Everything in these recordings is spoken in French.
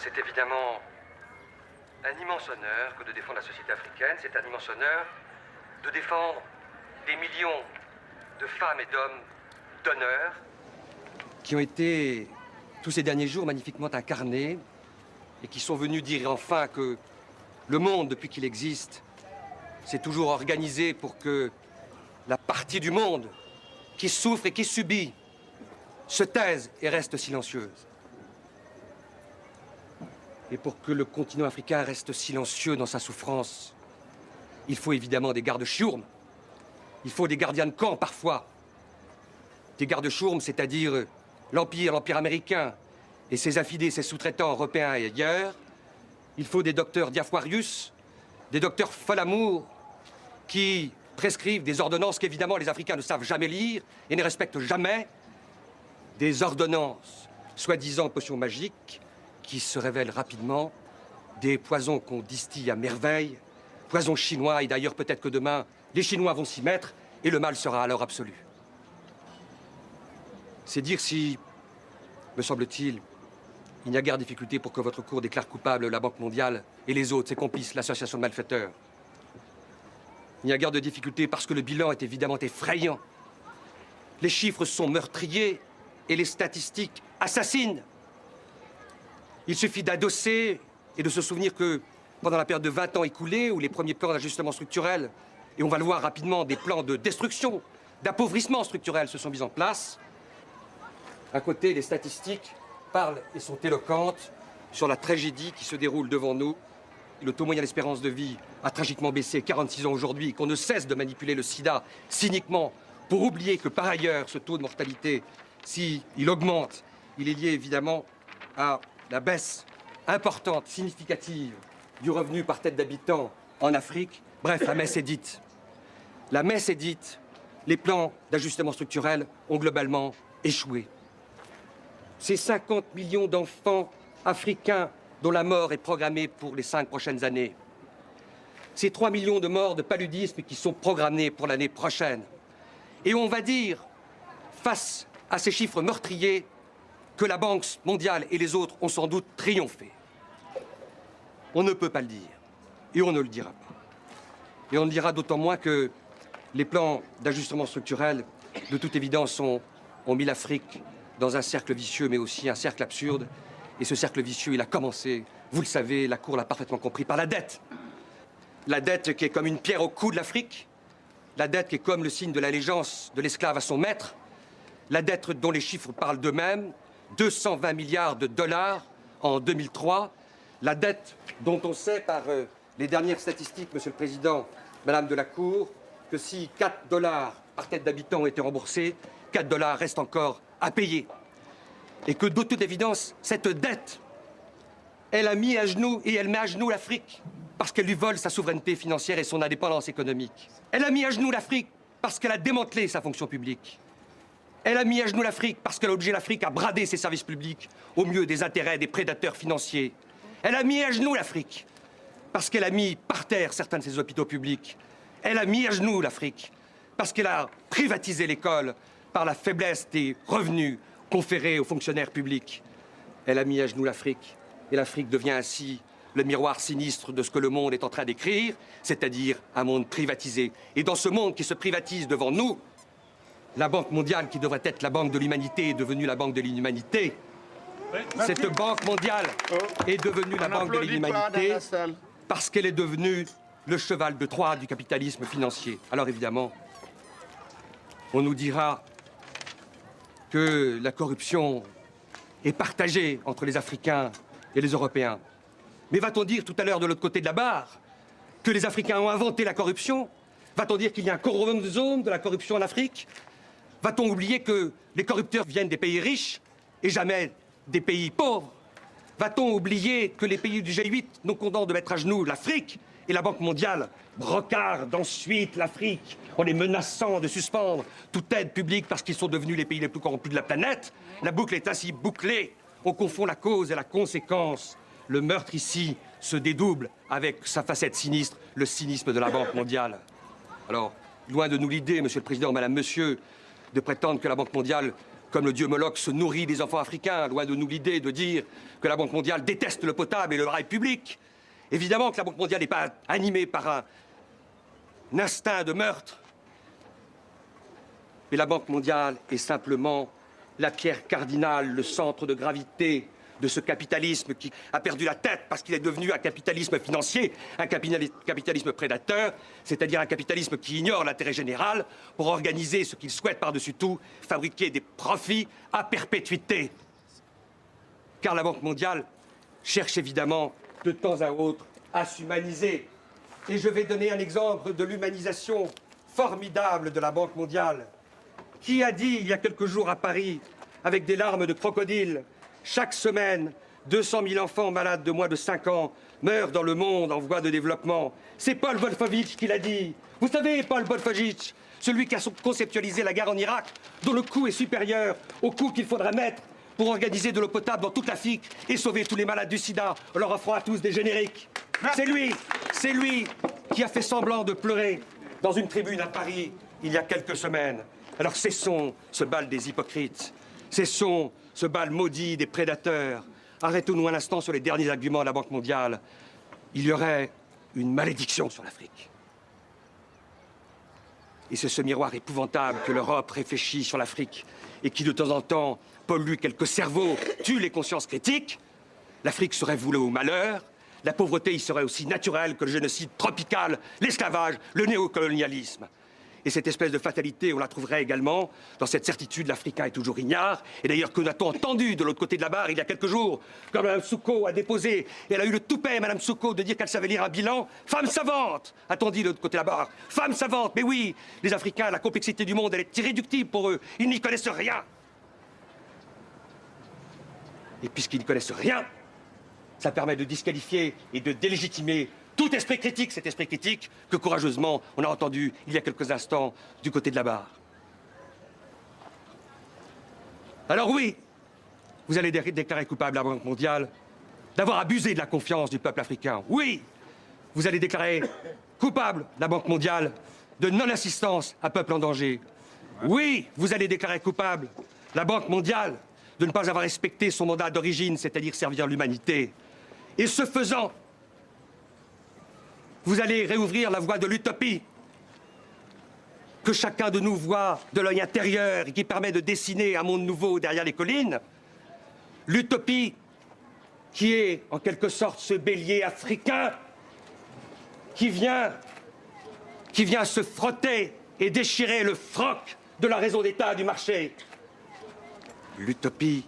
C'est évidemment un immense honneur que de défendre la société africaine. C'est un immense honneur de défendre des millions de femmes et d'hommes d'honneur qui ont été, tous ces derniers jours, magnifiquement incarnés et qui sont venus dire enfin que le monde, depuis qu'il existe, s'est toujours organisé pour que la partie du monde qui souffre et qui subit se taise et reste silencieuse. Et pour que le continent africain reste silencieux dans sa souffrance, il faut évidemment des gardes-chourmes. Il faut des gardiens de camp, parfois. Des gardes-chourmes, c'est-à-dire l'Empire américain et ses affidés, ses sous-traitants européens et ailleurs. Il faut des docteurs Diafoirius, des docteurs Folamour, qui prescrivent des ordonnances qu'évidemment les Africains ne savent jamais lire et ne respectent jamais. Des ordonnances, soi-disant potions magiques, qui se révèlent rapidement, des poisons qu'on distille à merveille, poisons chinois, et d'ailleurs peut-être que demain, les Chinois vont s'y mettre, et le mal sera alors absolu. C'est dire si, me semble-t-il, il n'y a guère de difficulté pour que votre cour déclare coupable la Banque mondiale et les autres, ses complices, l'association de malfaiteurs. Il n'y a guère de difficulté parce que le bilan est évidemment effrayant. Les chiffres sont meurtriers et les statistiques assassines. Il suffit d'adosser et de se souvenir que pendant la période de 20 ans écoulée, où les premiers plans d'ajustement structurel, et on va le voir rapidement, des plans de destruction, d'appauvrissement structurel se sont mis en place, à côté, les statistiques parlent et sont éloquentes sur la tragédie qui se déroule devant nous. Le taux moyen d'espérance de vie a tragiquement baissé, 46 ans aujourd'hui, qu'on ne cesse de manipuler le sida cyniquement pour oublier que par ailleurs, ce taux de mortalité, s'il augmente, il est lié évidemment à la baisse importante, significative du revenu par tête d'habitant en Afrique. Bref, la messe est dite. La messe est dite. Les plans d'ajustement structurel ont globalement échoué. Ces 50 millions d'enfants africains dont la mort est programmée pour les 5 prochaines années. Ces 3 millions de morts de paludisme qui sont programmés pour l'année prochaine. Et on va dire, face à ces chiffres meurtriers, que la Banque mondiale et les autres ont sans doute triomphé. On ne peut pas le dire. Et on ne le dira pas. Et on le dira d'autant moins que les plans d'ajustement structurel, de toute évidence, ont mis l'Afrique dans un cercle vicieux, mais aussi un cercle absurde. Et ce cercle vicieux, il a commencé, vous le savez, la Cour l'a parfaitement compris, par la dette. La dette qui est comme une pierre au cou de l'Afrique. La dette qui est comme le signe de l'allégeance de l'esclave à son maître. La dette dont les chiffres parlent d'eux-mêmes. 220 milliards de dollars en 2003. La dette dont on sait par les dernières statistiques, Monsieur le Président, Madame de la Cour, que si 4 $ par tête d'habitant ont été remboursés, 4 $ restent encore à payer. Et que de toute évidence, cette dette, elle a mis à genoux et elle met à genoux l'Afrique parce qu'elle lui vole sa souveraineté financière et son indépendance économique. Elle a mis à genoux l'Afrique parce qu'elle a démantelé sa fonction publique. Elle a mis à genoux l'Afrique parce qu'elle a obligé l'Afrique à brader ses services publics au mieux des intérêts des prédateurs financiers. Elle a mis à genoux l'Afrique parce qu'elle a mis par terre certains de ses hôpitaux publics. Elle a mis à genoux l'Afrique parce qu'elle a privatisé l'école par la faiblesse des revenus conférés aux fonctionnaires publics. Elle a mis à genoux l'Afrique et l'Afrique devient ainsi le miroir sinistre de ce que le monde est en train d'écrire, c'est-à-dire un monde privatisé. Et dans ce monde qui se privatise devant nous, la Banque mondiale, qui devrait être la banque de l'humanité, est devenue la banque de l'inhumanité. Cette Banque mondiale est devenue la banque de l'inhumanité parce qu'elle est devenue le cheval de Troie du capitalisme financier. Alors évidemment, on nous dira que la corruption est partagée entre les Africains et les Européens. Mais va-t-on dire tout à l'heure de l'autre côté de la barre que les Africains ont inventé la corruption? Va-t-on dire qu'il y a un chromosome de la corruption en Afrique? Va-t-on oublier que les corrupteurs viennent des pays riches et jamais des pays pauvres? Va-t-on oublier que les pays du G8 nous condamnent de mettre à genoux l'Afrique et la Banque mondiale brocarde ensuite l'Afrique en les menaçant de suspendre toute aide publique parce qu'ils sont devenus les pays les plus corrompus de la planète? La boucle est ainsi bouclée. On confond la cause et la conséquence. Le meurtre ici se dédouble avec sa facette sinistre, le cynisme de la Banque mondiale. Alors, loin de nous l'idée, Monsieur le Président, Madame, Monsieur, de prétendre que la Banque mondiale, comme le dieu Moloch, se nourrit des enfants africains. Loin de nous l'idée de dire que la Banque mondiale déteste le potable et le rail public. Évidemment que la Banque mondiale n'est pas animée par un instinct de meurtre. Mais la Banque mondiale est simplement la pierre cardinale, le centre de gravité de ce capitalisme qui a perdu la tête parce qu'il est devenu un capitalisme financier, un capitalisme prédateur, c'est-à-dire un capitalisme qui ignore l'intérêt général pour organiser ce qu'il souhaite par-dessus tout, fabriquer des profits à perpétuité. Car la Banque mondiale cherche évidemment de temps à autre à s'humaniser. Et je vais donner un exemple de l'humanisation formidable de la Banque mondiale. Qui a dit il y a quelques jours à Paris, avec des larmes de crocodile, chaque semaine, 200 000 enfants malades de moins de 5 ans meurent dans le monde en voie de développement. C'est Paul Wolfowitz qui l'a dit. Vous savez, Paul Wolfowitz, celui qui a conceptualisé la guerre en Irak, dont le coût est supérieur au coût qu'il faudrait mettre pour organiser de l'eau potable dans toute l'Afrique et sauver tous les malades du sida en leur offrant à tous des génériques. C'est lui qui a fait semblant de pleurer dans une tribune à Paris il y a quelques semaines. Alors cessons ce bal des hypocrites, cessons ce bal maudit des prédateurs. Arrêtons-nous un instant sur les derniers arguments de la Banque mondiale. Il y aurait une malédiction sur l'Afrique. Et c'est ce miroir épouvantable que l'Europe réfléchit sur l'Afrique et qui, de temps en temps, pollue quelques cerveaux, tue les consciences critiques. L'Afrique serait vouée au malheur. La pauvreté y serait aussi naturelle que le génocide tropical, l'esclavage, le néocolonialisme. Et cette espèce de fatalité, on la trouverait également dans cette certitude, l'Africain est toujours ignare. Et d'ailleurs, que n'a-t-on entendu de l'autre côté de la barre il y a quelques jours, quand Mme Souko a déposé, et elle a eu le toupet, Mme Souko, de dire qu'elle savait lire un bilan. Femme savante, a-t-on dit de l'autre côté de la barre. Femme savante, mais oui, les Africains, la complexité du monde, elle est irréductible pour eux. Ils n'y connaissent rien. Et puisqu'ils n'y connaissent rien, ça permet de disqualifier et de délégitimer tout esprit critique, cet esprit critique que courageusement on a entendu il y a quelques instants du côté de la barre. Alors oui, vous allez déclarer coupable la Banque mondiale d'avoir abusé de la confiance du peuple africain. Oui, vous allez déclarer coupable la Banque mondiale de non-assistance à peuple en danger. Oui, vous allez déclarer coupable la Banque mondiale de ne pas avoir respecté son mandat d'origine, c'est-à-dire servir l'humanité. Et ce faisant, vous allez réouvrir la voie de l'utopie que chacun de nous voit de l'œil intérieur et qui permet de dessiner un monde nouveau derrière les collines. L'utopie qui est, en quelque sorte, ce bélier africain qui vient se frotter et déchirer le froc de la raison d'État du marché. L'utopie,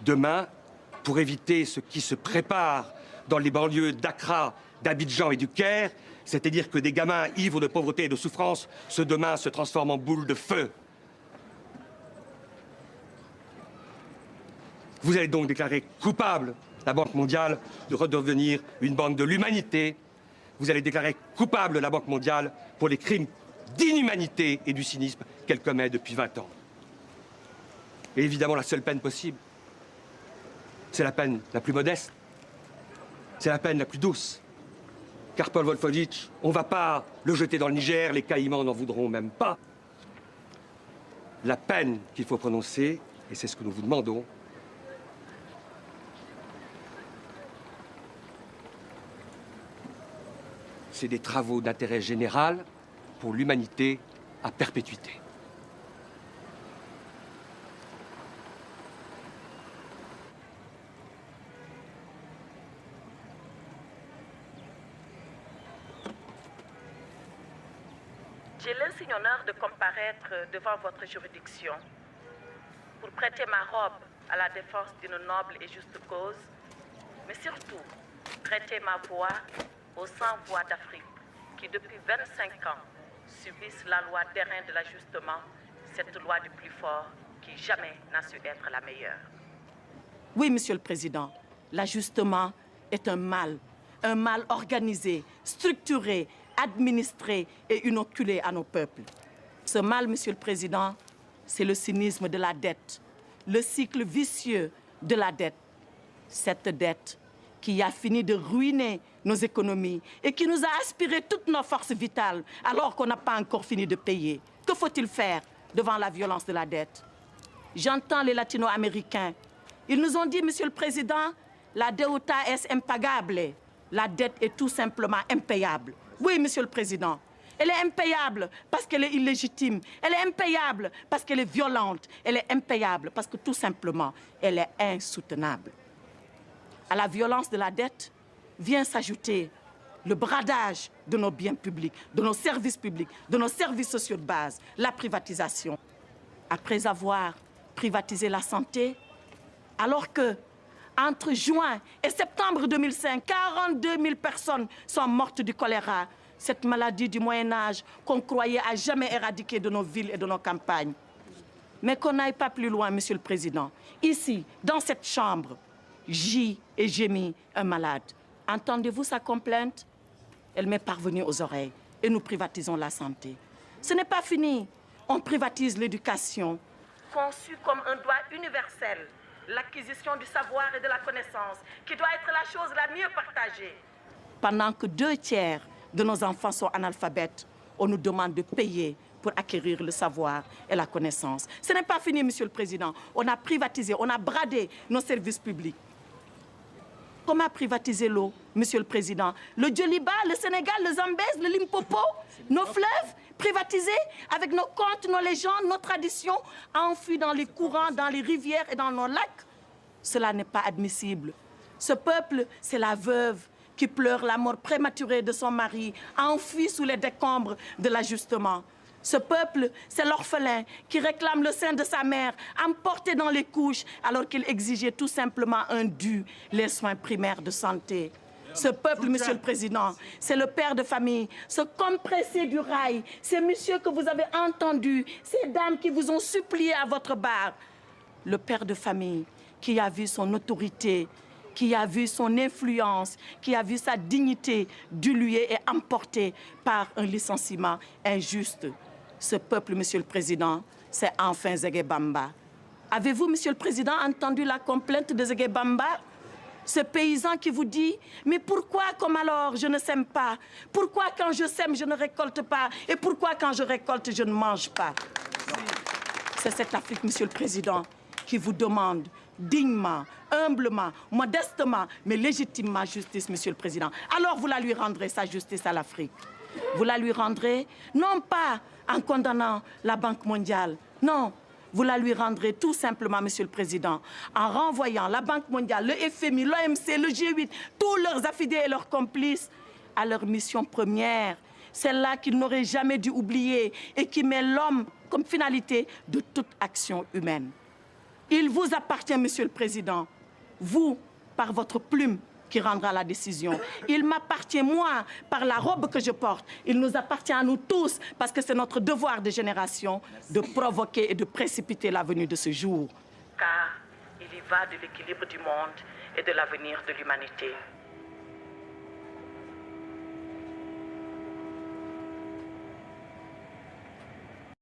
demain, pour éviter ce qui se prépare dans les banlieues d'Accra, d'Abidjan et du Caire, c'est-à-dire que des gamins ivres de pauvreté et de souffrance, ce demain se transforment en boules de feu. Vous allez donc déclarer coupable la Banque mondiale de redevenir une banque de l'humanité. Vous allez déclarer coupable la Banque mondiale pour les crimes d'inhumanité et du cynisme qu'elle commet depuis 20 ans. Et évidemment, la seule peine possible, c'est la peine la plus modeste. C'est la peine la plus douce. Car Paul Wolfowitz, on ne va pas le jeter dans le Niger, les Caïmans n'en voudront même pas. La peine qu'il faut prononcer, et c'est ce que nous vous demandons, c'est des travaux d'intérêt général pour l'humanité à perpétuité. J'ai l'insigne honneur de comparaître devant votre juridiction pour prêter ma robe à la défense d'une noble et juste cause, mais surtout prêter ma voix aux 100 voix d'Afrique qui, depuis 25 ans, subissent la loi d'airain de l'ajustement, cette loi du plus fort qui jamais n'a su être la meilleure. Oui, Monsieur le Président, l'ajustement est un mal organisé, structuré, administré et inoculé à nos peuples. Ce mal, Monsieur le Président, c'est le cynisme de la dette, le cycle vicieux de la dette Cette dette qui a fini de ruiner nos économies et qui nous a aspiré toutes nos forces vitales alors qu'on n'a pas encore fini de payer. Que faut-il faire devant la violence de la dette? J'entends les latino-américains. Ils nous ont dit, Monsieur le Président, la deuda es impagable. La dette est tout simplement impayable. Oui, Monsieur le Président. Elle est impayable parce qu'elle est illégitime. Elle est impayable parce qu'elle est violente. Elle est impayable parce que tout simplement, elle est insoutenable. À la violence de la dette vient s'ajouter le bradage de nos biens publics, de nos services publics, de nos services sociaux de base, la privatisation. Après avoir privatisé la santé, alors que entre juin et septembre 2005, 42 000 personnes sont mortes du choléra, cette maladie du Moyen-Âge qu'on croyait à jamais éradiquer de nos villes et de nos campagnes. Mais qu'on n'aille pas plus loin, Monsieur le Président. Ici, dans cette chambre, gît et gémit un malade. Entendez-vous sa complainte? Elle m'est parvenue aux oreilles et nous privatisons la santé. Ce n'est pas fini. On privatise l'éducation. Conçue comme un droit universel, l'acquisition du savoir et de la connaissance, qui doit être la chose la mieux partagée. Pendant que 2/3 de nos enfants sont analphabètes, on nous demande de payer pour acquérir le savoir et la connaissance. Ce n'est pas fini, Monsieur le Président. On a privatisé, on a bradé nos services publics. Comment privatiser l'eau, Monsieur le Président? Le Djoliba, le Sénégal, le Zambèze, le Limpopo, nos fleuves privatisés avec nos contes, nos légendes, nos traditions enfuis dans les courants, dans les rivières et dans nos lacs. Cela n'est pas admissible. Ce peuple, c'est la veuve qui pleure la mort prématurée de son mari, enfui sous les décombres de l'ajustement. Ce peuple, c'est l'orphelin qui réclame le sein de sa mère, emporté dans les couches, alors qu'il exigeait tout simplement un dû, les soins primaires de santé. Ce peuple, Monsieur le Président, c'est le père de famille, ce compressé du rail, ces messieurs que vous avez entendus, ces dames qui vous ont supplié à votre bar. Le père de famille qui a vu son autorité, qui a vu son influence, qui a vu sa dignité diluée et emportée par un licenciement injuste. Ce peuple, Monsieur le Président, c'est enfin Zégué Bamba. Avez-vous, Monsieur le Président, entendu la complainte de Zégué Bamba? Ce paysan qui vous dit « Mais pourquoi, comme alors, je ne sème pas? Pourquoi, quand je sème, je ne récolte pas? Et pourquoi, quand je récolte, je ne mange pas ?» C'est cette Afrique, Monsieur le Président, qui vous demande dignement, humblement, modestement, mais légitimement justice, Monsieur le Président. Alors vous la lui rendrez, sa justice à l'Afrique. Vous la lui rendrez, non pas en condamnant la Banque mondiale, non. Vous la lui rendrez tout simplement, Monsieur le Président, en renvoyant la Banque mondiale, le FMI, l'OMC, le G8, tous leurs affidés et leurs complices à leur mission première, celle-là qu'ils n'auraient jamais dû oublier et qui met l'homme comme finalité de toute action humaine. Il vous appartient, Monsieur le Président, vous, par votre plume, qui rendra la décision. Il m'appartient, moi, par la robe que je porte. Il nous appartient à nous tous, parce que c'est notre devoir de génération de provoquer et de précipiter la venue de ce jour. Car il y va de l'équilibre du monde et de l'avenir de l'humanité.